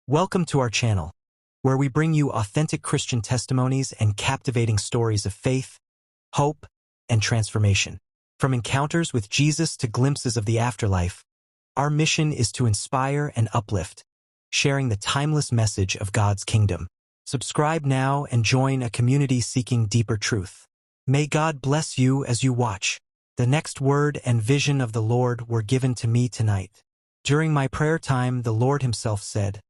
Welcome to our channel, where we bring you authentic Christian testimonies and captivating stories of faith, hope, and transformation. From encounters with Jesus to glimpses of the afterlife, our mission is to inspire and uplift, sharing the timeless message of God's kingdom. Subscribe now and join a community seeking deeper truth. May God bless you as you watch. The next word and vision of the Lord were given to me tonight. During my prayer time, the Lord himself said,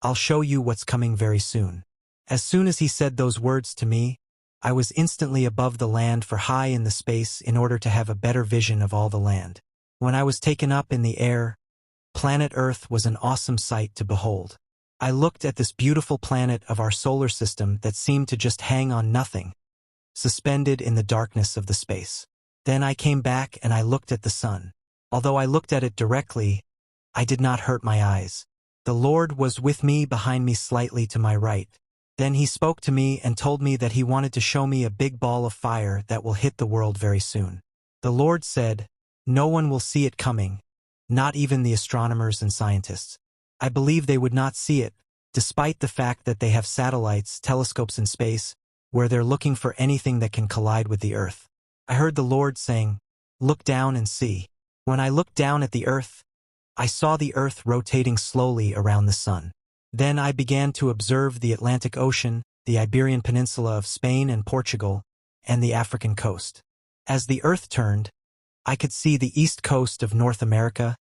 "I'll show you what's coming very soon." As soon as he said those words to me, I was instantly above the land for high in the space in order to have a better vision of all the land. When I was taken up in the air, planet Earth was an awesome sight to behold. I looked at this beautiful planet of our solar system that seemed to just hang on nothing, suspended in the darkness of the space. Then I came back and I looked at the sun. Although I looked at it directly, I did not hurt my eyes. The Lord was with me behind me slightly to my right. Then he spoke to me and told me that he wanted to show me a big ball of fire that will hit the world very soon. The Lord said, "No one will see it coming, not even the astronomers and scientists. I believe they would not see it, despite the fact that they have satellites, telescopes in space, where they're looking for anything that can collide with the Earth." I heard the Lord saying, "Look down and see." When I looked down at the Earth, I saw the Earth rotating slowly around the sun. Then I began to observe the Atlantic Ocean, the Iberian Peninsula of Spain and Portugal, and the African coast. As the Earth turned, I could see the east coast of North America,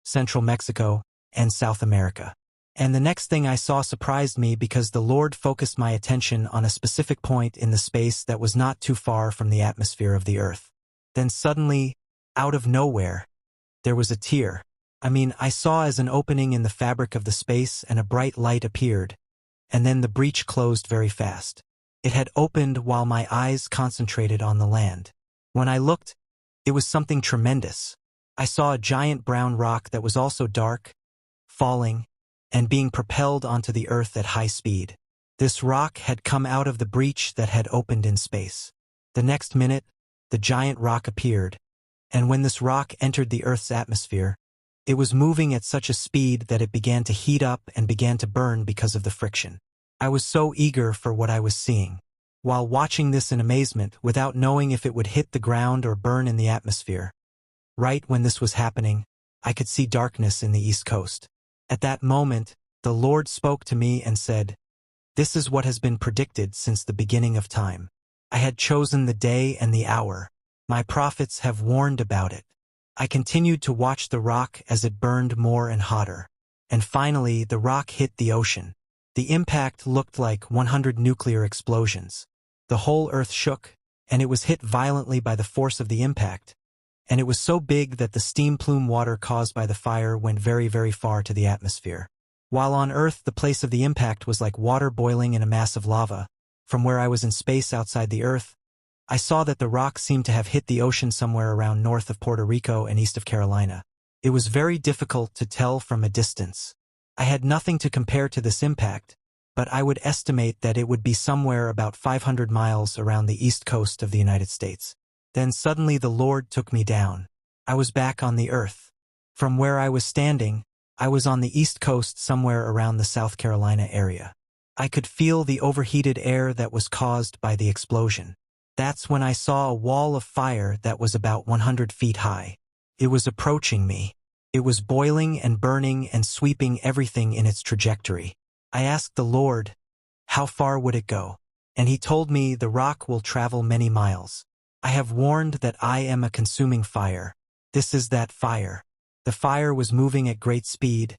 Central Mexico, and South America. And the next thing I saw surprised me because the Lord focused my attention on a specific point in the space that was not too far from the atmosphere of the Earth. Then suddenly, out of nowhere, there was a tear. I saw as an opening in the fabric of the space and a bright light appeared, and then the breach closed very fast. It had opened while my eyes concentrated on the land. When I looked, it was something tremendous. I saw a giant brown rock that was also dark, falling, and being propelled onto the Earth at high speed. This rock had come out of the breach that had opened in space. The next minute, the giant rock appeared, and when this rock entered the Earth's atmosphere, it was moving at such a speed that it began to heat up and began to burn because of the friction. I was so eager for what I was seeing. While watching this in amazement, without knowing if it would hit the ground or burn in the atmosphere. Right when this was happening, I could see darkness in the East Coast. At that moment, the Lord spoke to me and said, "This is what has been predicted since the beginning of time. I had chosen the day and the hour. My prophets have warned about it." I continued to watch the rock as it burned more and hotter. And finally, the rock hit the ocean. The impact looked like 100 nuclear explosions. The whole Earth shook, and it was hit violently by the force of the impact. And it was so big that the steam plume water caused by the fire went very, very far to the atmosphere. While on Earth, the place of the impact was like water boiling in a mass of lava. From where I was in space outside the Earth, I saw that the rock seemed to have hit the ocean somewhere around north of Puerto Rico and east of Carolina. It was very difficult to tell from a distance. I had nothing to compare to this impact, but I would estimate that it would be somewhere about 500 miles around the east coast of the United States. Then suddenly the Lord took me down. I was back on the Earth. From where I was standing, I was on the east coast somewhere around the South Carolina area. I could feel the overheated air that was caused by the explosion. That's when I saw a wall of fire that was about 100 feet high. It was approaching me. It was boiling and burning and sweeping everything in its trajectory. I asked the Lord, "How far would it go?" And he told me, "The rock will travel many miles. I have warned that I am a consuming fire. This is that fire." The fire was moving at great speed,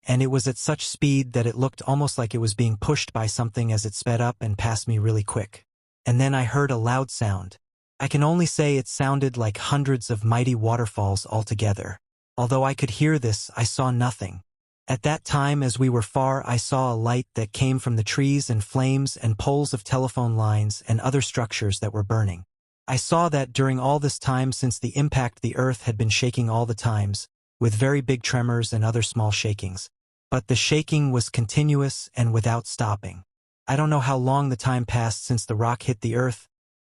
and it was at such speed that it looked almost like it was being pushed by something as it sped up and passed me really quick. And then I heard a loud sound. I can only say it sounded like hundreds of mighty waterfalls altogether. Although I could hear this, I saw nothing. At that time, as we were far, I saw a light that came from the trees and flames and poles of telephone lines and other structures that were burning. I saw that during all this time since the impact the Earth had been shaking all the times, with very big tremors and other small shakings. But the shaking was continuous and without stopping. I don't know how long the time passed since the rock hit the Earth,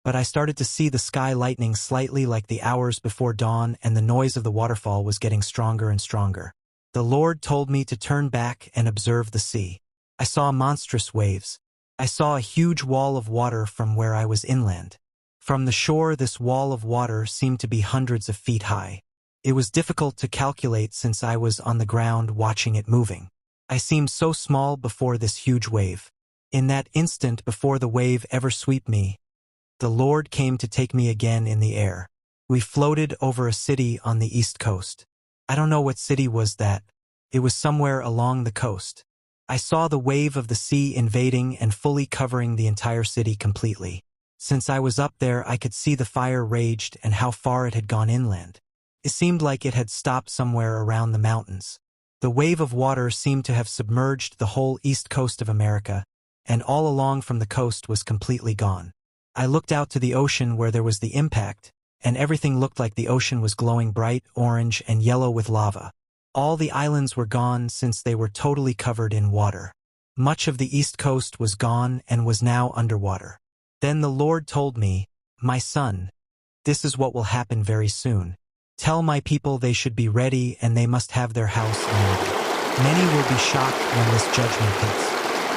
but I started to see the sky lightening slightly like the hours before dawn, and the noise of the waterfall was getting stronger and stronger. The Lord told me to turn back and observe the sea. I saw monstrous waves. I saw a huge wall of water from where I was inland. From the shore, this wall of water seemed to be hundreds of feet high. It was difficult to calculate since I was on the ground watching it moving. I seemed so small before this huge wave. In that instant, before the wave ever swept me, the Lord came to take me again in the air. We floated over a city on the east coast. I don't know what city was that. It was somewhere along the coast. I saw the wave of the sea invading and fully covering the entire city completely. Since I was up there, I could see the fire raged and how far it had gone inland. It seemed like it had stopped somewhere around the mountains. The wave of water seemed to have submerged the whole east coast of America, and all along from the coast was completely gone. I looked out to the ocean where there was the impact, and everything looked like the ocean was glowing bright orange and yellow with lava. All the islands were gone since they were totally covered in water. Much of the east coast was gone and was now underwater. Then the Lord told me, "My son, this is what will happen very soon. Tell my people they should be ready and they must have their house in order. Many will be shocked when this judgment hits.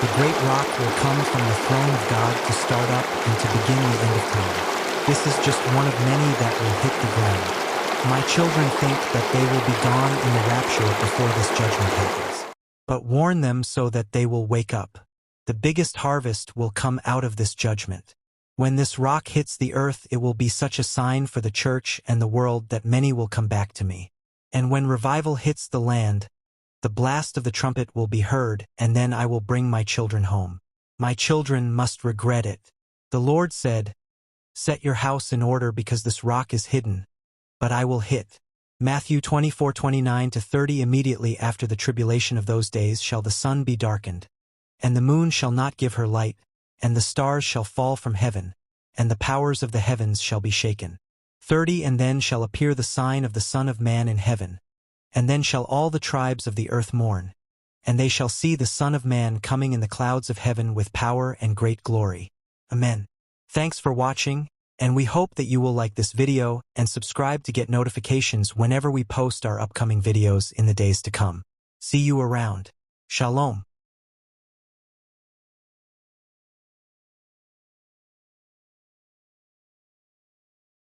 The great rock will come from the throne of God to start up and to begin the end of time. This is just one of many that will hit the ground. My children think that they will be gone in the rapture before this judgment happens. But warn them so that they will wake up. The biggest harvest will come out of this judgment. When this rock hits the earth, it will be such a sign for the church and the world that many will come back to me. And when revival hits the land, the blast of the trumpet will be heard, and then I will bring my children home. My children must regret it." The Lord said, "Set your house in order because this rock is hidden, but I will hit." Matthew 24:29-30. Immediately after the tribulation of those days shall the sun be darkened, and the moon shall not give her light, and the stars shall fall from heaven, and the powers of the heavens shall be shaken. 30. And then shall appear the sign of the Son of Man in heaven. And then shall all the tribes of the earth mourn, and they shall see the Son of Man coming in the clouds of heaven with power and great glory. Amen. Thanks for watching, and we hope that you will like this video and subscribe to get notifications whenever we post our upcoming videos in the days to come. See you around. Shalom.